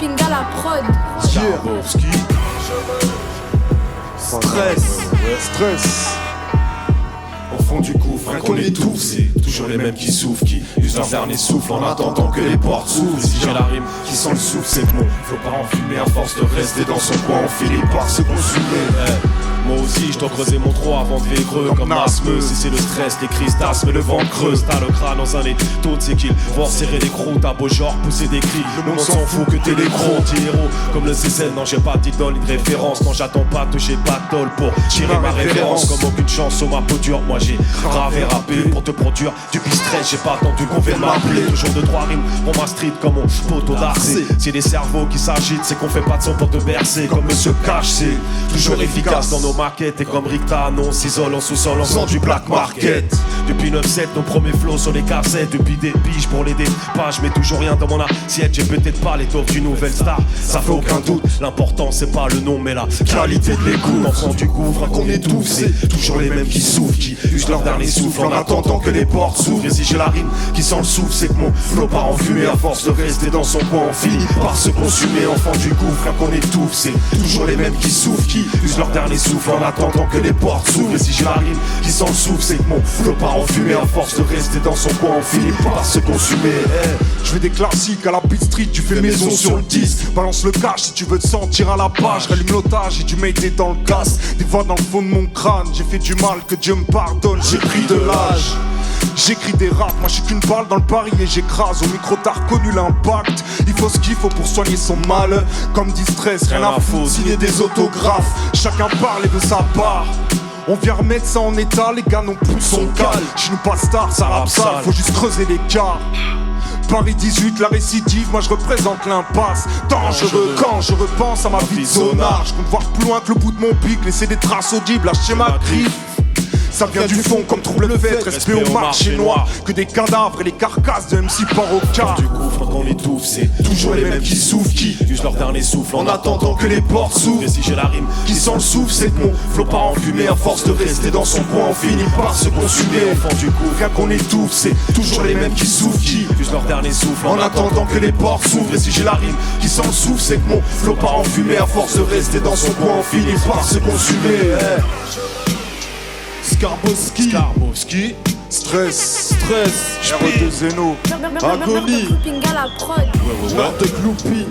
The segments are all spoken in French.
clipping à la prod. Stress. Au fond du gouffre, qu'on étouffe, c'est toujours les mêmes qui souffrent, qui usent leur dernier souffle en attendant que les portes s'ouvrent. Si j'ai la rime qui sent le souffle, c'est bon. Faut pas en fumer à force de rester dans son coin, on finit par se consumer. Moi aussi je dois creuser mon trou avant de vivre creux comme asthme. Si c'est le stress, les crises d'asthme et le vent creuse. T'as le crâne dans un étau de ses kills. Voir serrer des crocs, t'as beau genre pousser des cris. Le monde s'en fout que t'es les gros anti-héros. Comme le CCN, non j'ai pas d'idole ni de référence. Non j'attends pas de j'ai pas de tôle pour tirer ma référence. Comme aucune chance sur ma peau dure. Moi j'ai grave et rappé pour te produire du stress. J'ai pas attendu qu'on vienne m'appeler. Toujours de trois rimes pour ma street comme mon poteau d'arcé. Si des cerveaux qui s'agitent, c'est qu'on fait pas de son pour te bercer. Comme Monsieur Cash, c'est toujours efficace dans nos maquettes. Et comme Ricta, on s'isole en sous-sol en faisant du black market. Depuis 9-7, nos premiers flows sur les cassettes. Depuis des piges pour les dépages, mais toujours rien dans mon assiette. J'ai peut-être pas l'étoffe d'une nouvelle star, ça fait aucun doute. L'important c'est pas le nom mais la qualité de l'écoute. Enfant du gouffre, qu'on étouffe, c'est toujours les mêmes qui souffrent, qui usent leur dernier souffle en attendant que les portes s'ouvrent. Et si j'ai la rime qui sent le souffle, c'est que mon flow part en fumée. À force de rester dans son coin, on finit par se consumer. Enfant du gouffre, qu'on étouffe, c'est toujours les mêmes qui souffrent, qui usent leur dernier souffle en attendant que les portes s'ouvrent. Et si j'ai la rime qui sent le souffle, c'est que mon flow part en fumée. À force de rester dans son coin, on finit par se consumer. Je fais des classiques à la beat street, tu fais maison sur le disque. Balance le cash si tu veux te sentir à la page. Rallume l'otage et du mayday dans le casse. Des fois dans le fond de mon crâne, j'ai fait du mal, que Dieu me pardonne, j'ai pris de l'âge. J'écris des raps, moi je suis qu'une balle dans le pari et j'écrase. Au micro t'as reconnu l'impact. Il faut ce qu'il faut pour soigner son mal. Comme dit stress, rien à foutre, signer des autographes. Chacun parle et de sa part. On vient remettre ça en état, les gars n'ont plus son cal. J'suis nous pas star, ça rappe sale, faut juste creuser l'écart. Paris 18, la récidive, moi je représente l'impasse. Dangereux quand je repense à ma vie de zonard. Je compte voir plus loin que le bout de mon pic, laisser des traces audibles, lâcher ma griffe. Ça vient du fond comme trouble fait, respect au marché noir. Que des cadavres et les carcasses de MC par au cas. Du gouffre qu'on étouffe, c'est toujours les mêmes qui souffrent, qui usent leur dernier souffle en attendant que les portes s'ouvrent. Et si j'ai la rime qui sent le souffle, c'est que mon flow part en fumée. À force de rester dans son coin, on finit par se consumer. Enfant du gouffre, rien qu'on étouffe, c'est toujours les mêmes qui souffrent, qui usent leur dernier souffle en attendant que les portes s'ouvrent. Et si j'ai la rime qui sent le souffle, c'est que mon flow part en fumée. À force de rester dans son coin, on finit par se consumer. Skarbowski, Stress, R2 Zeno, Agonie, Clipping à la prod. Meurtre de Cloupi.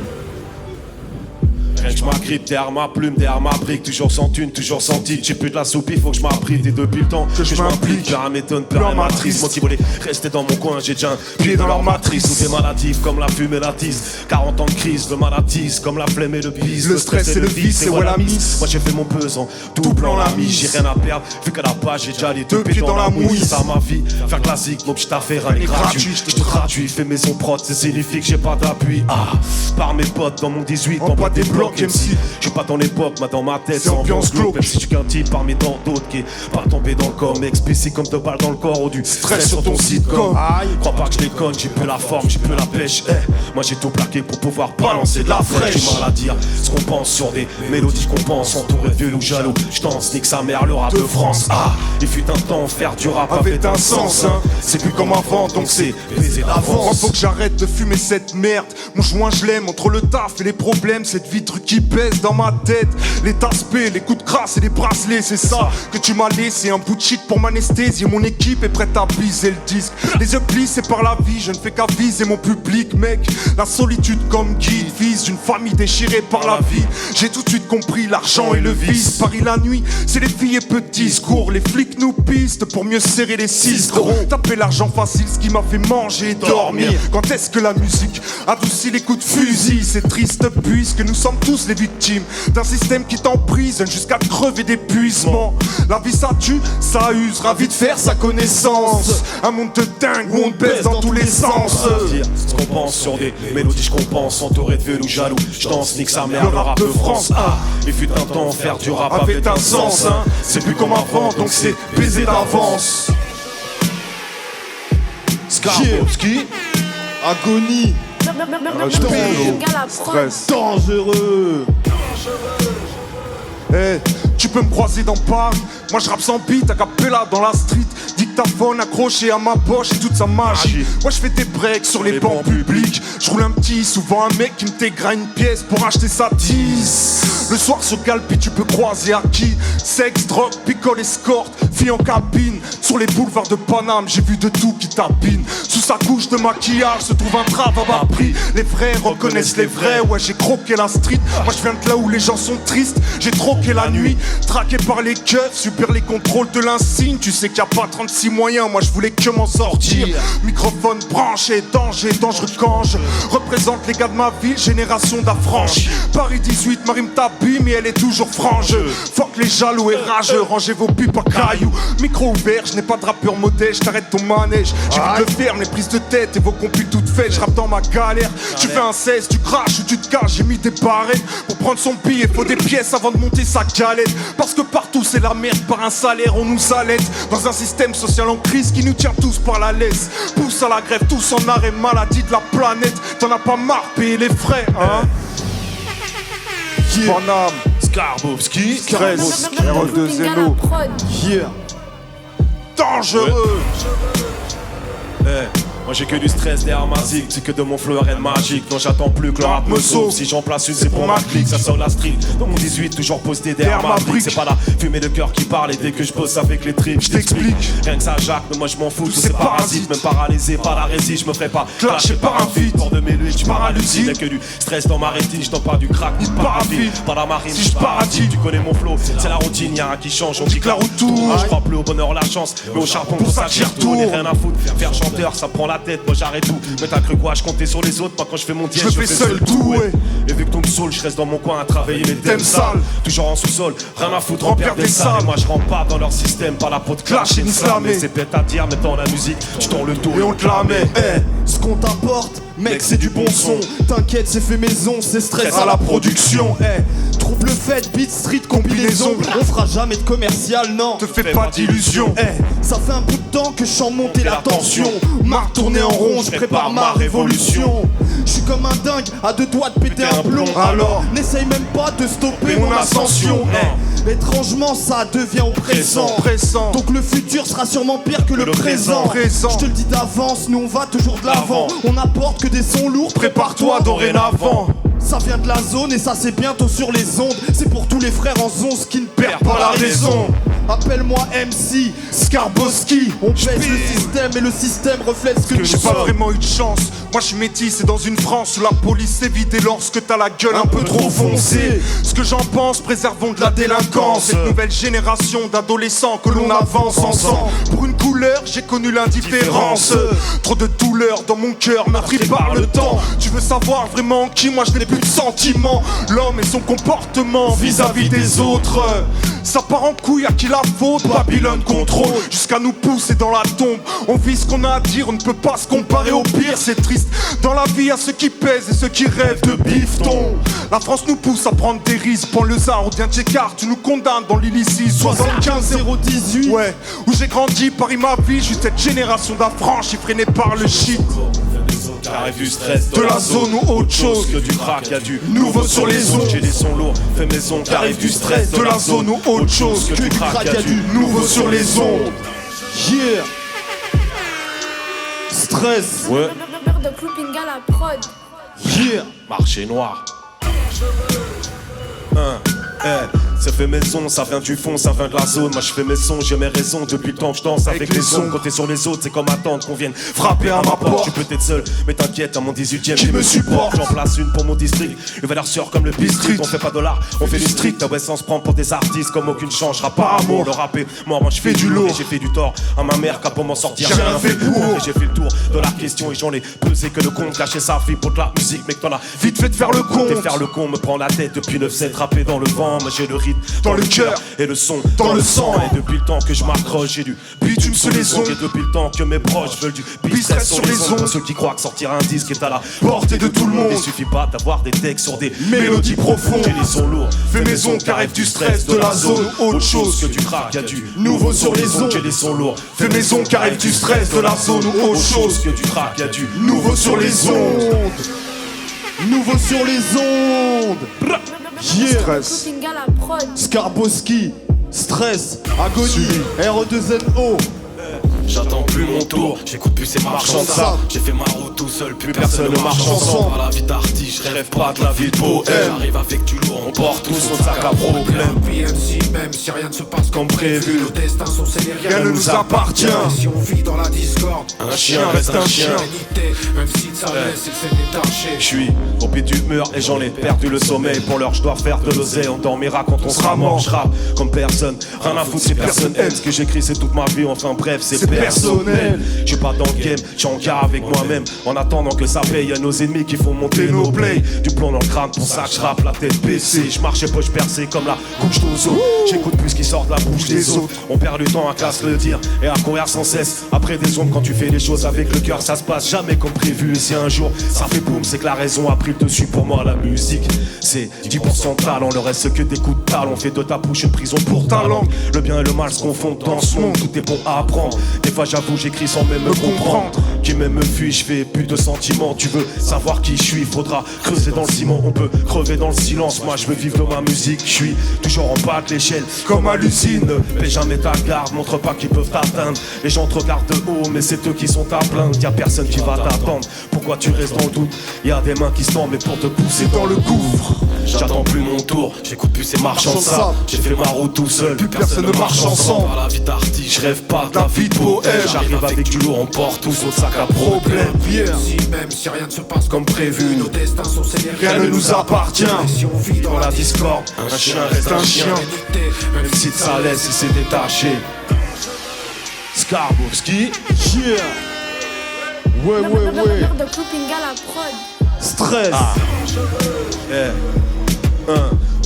Je m'agrippe derrière ma plume, derrière ma brique. Toujours sans thune, toujours sans titre. J'ai plus de la soupe, il faut que je m'apprive. Et depuis le temps que je m'implique, peur à m'étonne, peur à matrice. Moi qui voulais rester dans mon coin, j'ai déjà un pied dans leur matrice. Tout est maladif comme la fumée et la tisse. 40 ans de crise, le maladie comme la flemme et le bise. Le stress et le vice, et voilà miss. Moi j'ai fait mon pesant, double en la mise. J'ai rien à perdre, vu qu'à la page j'ai déjà les deux pieds dans la mouille. C'est ça ma vie, faire classique, mon petit affaire, elle est gratuit. Je te traduis, fais maison prod, ça signifie que j'ai pas d'appui. Par mes potes dans mon 18, en boîte des blocs. MC, je suis pas dans l'époque, mais dans ma tête c'est ambiance glauque. Même si tu qu'un type parmi tant d'autres qui est pas tombé dans le com, explicite comme 2 balles dans le corps ou du stress sur ton sitcom. Crois pas que je déconne, j'ai plus la forme, j'ai plus la pêche. Moi j'ai tout plaqué pour pouvoir balancer de la fraîche. J'ai mal à dire ce qu'on pense sur des mélodies qu'on pense, entouré de vieux ou jaloux. Je t'en nique sa mère, le rap de France. Il fut un temps, faire du rap avait un sens. C'est plus comme avant, donc c'est baiser d'avance. Faut que j'arrête de fumer cette merde. Mon joint je l'aime, entre le taf et les problèmes, cette vitre qui pèse dans ma tête. Les tasse-pés, les coups de crasse et les bracelets, c'est ça que tu m'as laissé. Un bout de shit pour m'anesthésier. Mon équipe est prête à briser le disque. Les yeux plissés par la vie, je ne fais qu'aviser mon public, mec. La solitude comme guide, fils d'une famille déchirée par la vie. J'ai tout de suite compris l'argent et le vice. Paris la nuit, c'est les filles et petits discours. Les flics nous pistent pour mieux serrer les cisterons. Taper l'argent facile, ce qui m'a fait manger et dormir. Quand est-ce que la musique adoucit les coups de fusil? C'est triste puisque nous sommes tous les victimes d'un système qui t'emprisonne jusqu'à crever d'épuisement. La vie ça tue, ça use, ravi de faire sa connaissance. Un monde de dingue où on te baisse dans tous les sens. Dire ce qu'on pense sur des mélodies, je compense, entouré de vieux ou jaloux. Je danse, nique sa mère, le rap de France. Il fut un temps, faire du rap avait un sens. C'est plus comme avant, donc c'est baiser d'avance. Skarbowski, Agonie, Clipping à la prod. Stress, dangereux. Tu peux me croiser dans Paris, moi je rappe sans beat, a cappella dans la street. Dictateur dictaphone accroché à ma poche et toute sa magie. Moi je fais des breaks sur les bancs publics. Je roule un petit, souvent un mec qui me t'aigra une pièce pour acheter sa tisse. Le soir sur Galpi tu peux croiser à qui? Sexe, drogue, picole, escorte, fille en cabine. Sur les boulevards de Paname j'ai vu de tout qui tapine. Sous sa couche de maquillage se trouve un trap à bas prix. Les frères reconnaissent les vrais, ouais j'ai croqué la street. Moi je viens de là où les gens sont tristes. J'ai troqué la nuit, traqué par les keufs, subir les contrôles de l'insigne. Tu sais qu'il y a pas 36 moyens, moi je voulais que m'en sortir. Microphone branché, danger, dangereux quand je représente les gars de ma ville, génération d'affranchis. Paris 18, Marie m'tabille mais elle est toujours frange. Fuck les jaloux et rageux, rangez vos pipes à cailloux. Micro ouvert, je n'ai pas de rappeur modeste, j't'arrête ton manège. J'évite le ferme, les prises de tête et vos compiles toutes faites. J'rappe dans ma galère, tu fais un 16, tu craches ou tu te caches. J'ai mis des barrettes pour prendre son billet, faut des pièces avant de monter sa galette. Parce que partout c'est la merde, par un salaire on nous allaite. Dans un système social en crise qui nous tient tous par la laisse. Pousse à la grève, tous en arrêt maladie de la planète. T'en as pas marre, payer les frais, hein? Paname, Skarbowski, Stress, R2 Zeno, Yeah. dangereux. Moi j'ai que du stress derrière ma zig, c'est que de mon flow RN magique. Non j'attends plus que le rap me sauve. Si j'en place une c'est pour ma clique, ça sort la street. Dans mon 18 toujours posté derrière ma brique. C'est pas la fumée de cœur qui parle et dès que je bosse avec les tripes je t'explique. Rien que ça Jacques, mais moi je m'en fous, tous ces parasites. Même paralysé par la résine, je me ferai pas clasher par un feat. Hors de mes luttes, je paralysie. Y'a que du stress dans ma rétine, je t'en parle du crack ni de paraffine. Par la marine, si je paradis, tu connais mon flow. C'est la routine, y'a rien qui change, on dit que la route tourne. Je crois plus au bonheur, la chance, mais au charbon pour ça j'y retourne. Rien à foutre, faire chanteur, ça prend la tête, moi j'arrête tout. Mais t'as cru quoi, je comptais sur les autres, moi quand je fais mon dièse, je fais seul tout, ouais. Et vu que ton me saoule, je reste dans mon coin à travailler mes thèmes sales. Toujours en sous-sol, rien à foutre, remplir des salles. Moi je rentre pas dans leur système, pas la peau de clash et slammer. C'est bête à dire, mais dans la musique, je tourne le dos et on te la met. Ce qu'on t'apporte, mec, c'est du bon son. T'inquiète, c'est fait maison, c'est stress à la production. Trouve le fait, beat, street, combinaison. On fera jamais de commercial, non. Te fais pas d'illusions. Ça fait un bout de temps que je sens monter la tension. Marre tourner en rond, je prépare ma révolution. Je suis comme un dingue, à deux doigts de péter un plomb. Alors, n'essaye même pas de stopper mon ascension. Étrangement, ça devient oppressant. Donc le futur sera sûrement pire que le présent. Je te le dis d'avance, nous on va toujours de l'avant. On apporte que des sons lourds, prépare-toi dorénavant. Ça vient de la zone et ça c'est bientôt sur les ondes. C'est pour tous les frères en zone qui ne perdent pas la raison. Appelle-moi MC Skarbowski. On pèse le système et le système reflète ce que tu J'ai pas vraiment eu de chance. Moi je suis métis et dans une France où la police est vidée lorsque t'as la gueule un peu trop foncée. Ce que j'en pense, préservons de la délinquance. Cette nouvelle génération d'adolescents que l'on avance ensemble. Pour une couleur, j'ai connu l'indifférence. Trop de douleur dans mon cœur, meurtri par le temps. Tu veux savoir vraiment qui? Moi je n'ai plus de sentiments. L'homme et son comportement vis-à-vis des autres. Ça part en couille, à qui la faute? Babylone contrôle. Jusqu'à nous pousser dans la tombe. On vit ce qu'on a à dire, on ne peut pas se comparer au pire. C'est triste. Dans la vie, à ceux qui pèsent et ceux qui rêvent de bifton. La France nous pousse à prendre des risques. Prends le zar, on devient Tchécard, tu nous condamnes dans l'illicite. 75-018. Ouais, où j'ai grandi, Paris ma vie. Je suis cette génération d'affranchis freinés par le shit. Arrive du stress De la zone ou autre chose. Que du crack, y'a du nouveau sur les ondes. J'ai des sons lourds, fais maison. Qu'arrive du stress, de la zone ou autre chose. Que du crack, y'a du nouveau sur les ondes. Yeah. Stress. Ouais, Mère de Clouping à la prod. Yeah. marché noir. Ça fait maison, ça vient du fond, ça vient de la zone. Moi je fais mes sons, j'ai mes raisons. Depuis le temps que je danse avec les sons. Côté sur les autres, c'est comme attendre qu'on vienne frapper à ma porte. Tu peux être seul, mais t'inquiète, à mon 18ème qui me supporte. J'en place une pour mon district, une valeur sûre comme le district. On fait pas de l'art, on fait du street. Ta ouais, on se prend pour des artistes comme aucune changera pas amour. Le rap est mort, moi je fais du lourd. Et j'ai fait du tort à ma mère car pour m'en sortir j'ai rien fait pour. Et j'ai fait le tour de la question et j'en ai pesé que le compte. Cacher sa vie pour de la musique, mec t'en as vite fait de faire le con. Et faire le con me prend la tête depuis 9-7 rappé dans le vent. Mais j'ai le rythme dans le cœur et le son dans le sang. Et depuis le temps que je m'accroche, j'ai du bitume sur les ondes. Et depuis le temps que mes proches veulent du business sur les ondes. Ceux qui croient que sortir un disque est à la portée de tout le monde. Il suffit pas d'avoir des textes sur des mélodies profondes. J'ai des sons lourds, fais maison, qu'arrive du stress, de la zone, autre chose que du crack, y'a du nouveau sur les ondes. J'ai des sons lourds, fais maison, qu'arrive du stress, de la zone ou autre chose que du crack, y'a du nouveau sur les ondes. Nouveau sur les ondes. Yeah. Stress. Clouping à la prod. Skarbowski. Stress. Agonie. R2ZO. J'attends plus mon tour, j'écoute plus ces marchands de sable. J'ai fait ma route tout seul, plus personne ne marche ensemble. Par la vie d'artiste, je rêve pas de la vie de poème. J'arrive avec du lourd, on porte tous nos sacs à problème. Même si rien ne se passe Comme prévu, nos destins sont scellés, Rien ne nous appartient. Si on vit dans la discorde, un chien reste un chien. même si ça laisse, il s'est détaché. Je suis au pied du mur et j'en ai perdu le sommeil. Pour l'heure je dois faire de l'oseille, on dormira quand on sera mort. Je rappe comme personne, rien à foutre si personne aime. Ce que j'écris c'est toute ma vie, enfin bref c'est personnel. Je suis pas dans le game, je suis en guerre avec moi-même. En attendant que ça paye, y'a nos ennemis qui font monter nos plays. Du plomb dans le crâne, pour ça que je rappe la tête baissée. Je marche et poche percée comme la couche d'ozo. J'écoute plus ce qui sort de la bouche des autres. On perd du temps à classe le dire et à courir sans cesse après des ondes. Quand tu fais les choses avec le cœur, ça se passe jamais comme prévu. Et si un jour ça fait boum, c'est que la raison a pris le dessus. Pour moi la musique c'est 10% de talent, le reste c'est que des coups de talent. On fait de ta bouche une prison pour ta langue. Le bien et le mal se confondent dans ce monde, tout est bon à apprendre. Des fois j'avoue j'écris sans même me comprendre. Qui même me fuit, je fais plus de sentiments. Tu veux savoir qui je suis, faudra creuser dans le ciment. On peut crever dans le silence, moi je veux vivre de ma musique. Je suis toujours en bas de l'échelle, comme à l'usine. Ne paie jamais ta garde, montre pas qu'ils peuvent t'atteindre. Les gens te regardent de haut, mais c'est eux qui sont à plaindre. Y'a personne qui va t'attendre, pourquoi tu restes dans le doute? Y'a des mains qui se tendent, mais pour te pousser dans le gouffre. J'attends plus mon tour, j'écoute plus ces marchands de sable. J'ai fait ma route tout seul, plus personne ne marche ensemble. Par la vie d'artiste, je rêve pas de la vie de poème. J'arrive avec du lourd, on porte tous notre sac à problème. Même si rien ne se passe comme prévu, nos destins sont scellés, Rien ne nous appartient. Si on vit Dans la discorde, un chien reste un chien. Même si ça laisse, il s'est détaché. Skarbowski, Yeah. Ouais, De Clubbing à la prod. Stress.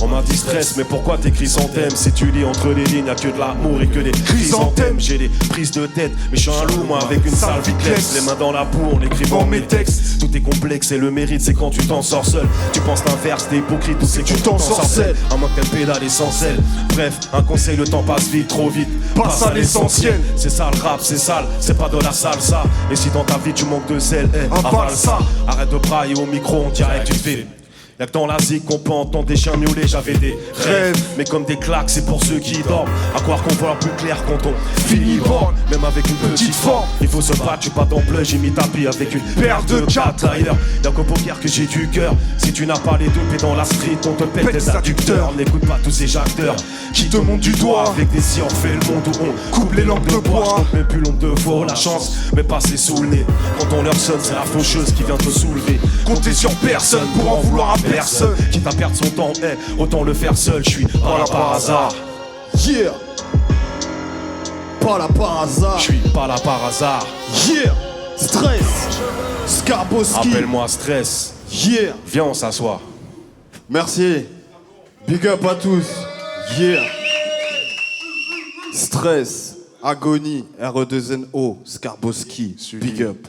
On m'a dit stress, mais pourquoi t'écris sans thème? Si tu lis entre les lignes, y'a que de l'amour et que des chrysanthèmes. J'ai des prises de tête, mais je suis un loup, moi avec une sale vitesse. Les mains dans la boue en écrivant mes textes. Tout est complexe et le mérite c'est quand tu t'en sors seul. Tu penses l'inverse, t'es hypocrite ou c'est que tu t'en sorcelles. À moins que t'aimes pédale essentiel. Bref, un conseil, le temps passe vite, trop vite. Passe à l'essentiel. C'est ça le rap, c'est sale, c'est pas de la salsa. Et si dans ta vie tu manques de sel, avale ça. Arrête de brailler au micro, on dirait que tu fais. Y'a que dans la zik qu'on peut entendre des chiens miauler. J'avais des rêves, mais comme des claques, c'est pour ceux qui dorment. À croire qu'on voit plus clair quand on finit borne. Même avec une petite forme, il faut se battre, j'suis pas dans bleu, j'ai mis tapis avec une paire de quatre ailleurs. Y'a qu'au poker que j'ai du cœur. Si tu n'as pas les deux pieds dans la street, on te pète des adducteurs. N'écoute pas tous ces acteurs qui te montent du doigt. Avec des si on fait le monde où on coupe les lampes de bois. J'compte même plus l'ombre de faux, la chance mais passer sous le nez. Quand on leur sonne, c'est la faucheuse qui vient te soulever. Comptez sur personne pour en vouloir à personne. Quitte à perdre son temps, autant le faire seul. Je suis pas là par hasard. Yeah. Pas là par hasard. Je suis pas là par hasard. Yeah. Stress. Skarbowski. Appelle-moi stress. Yeah. Viens, on s'assoit. Merci. Big up à tous. Yeah. Stress. Agonie. RE2NO. Skarbowski. Big up.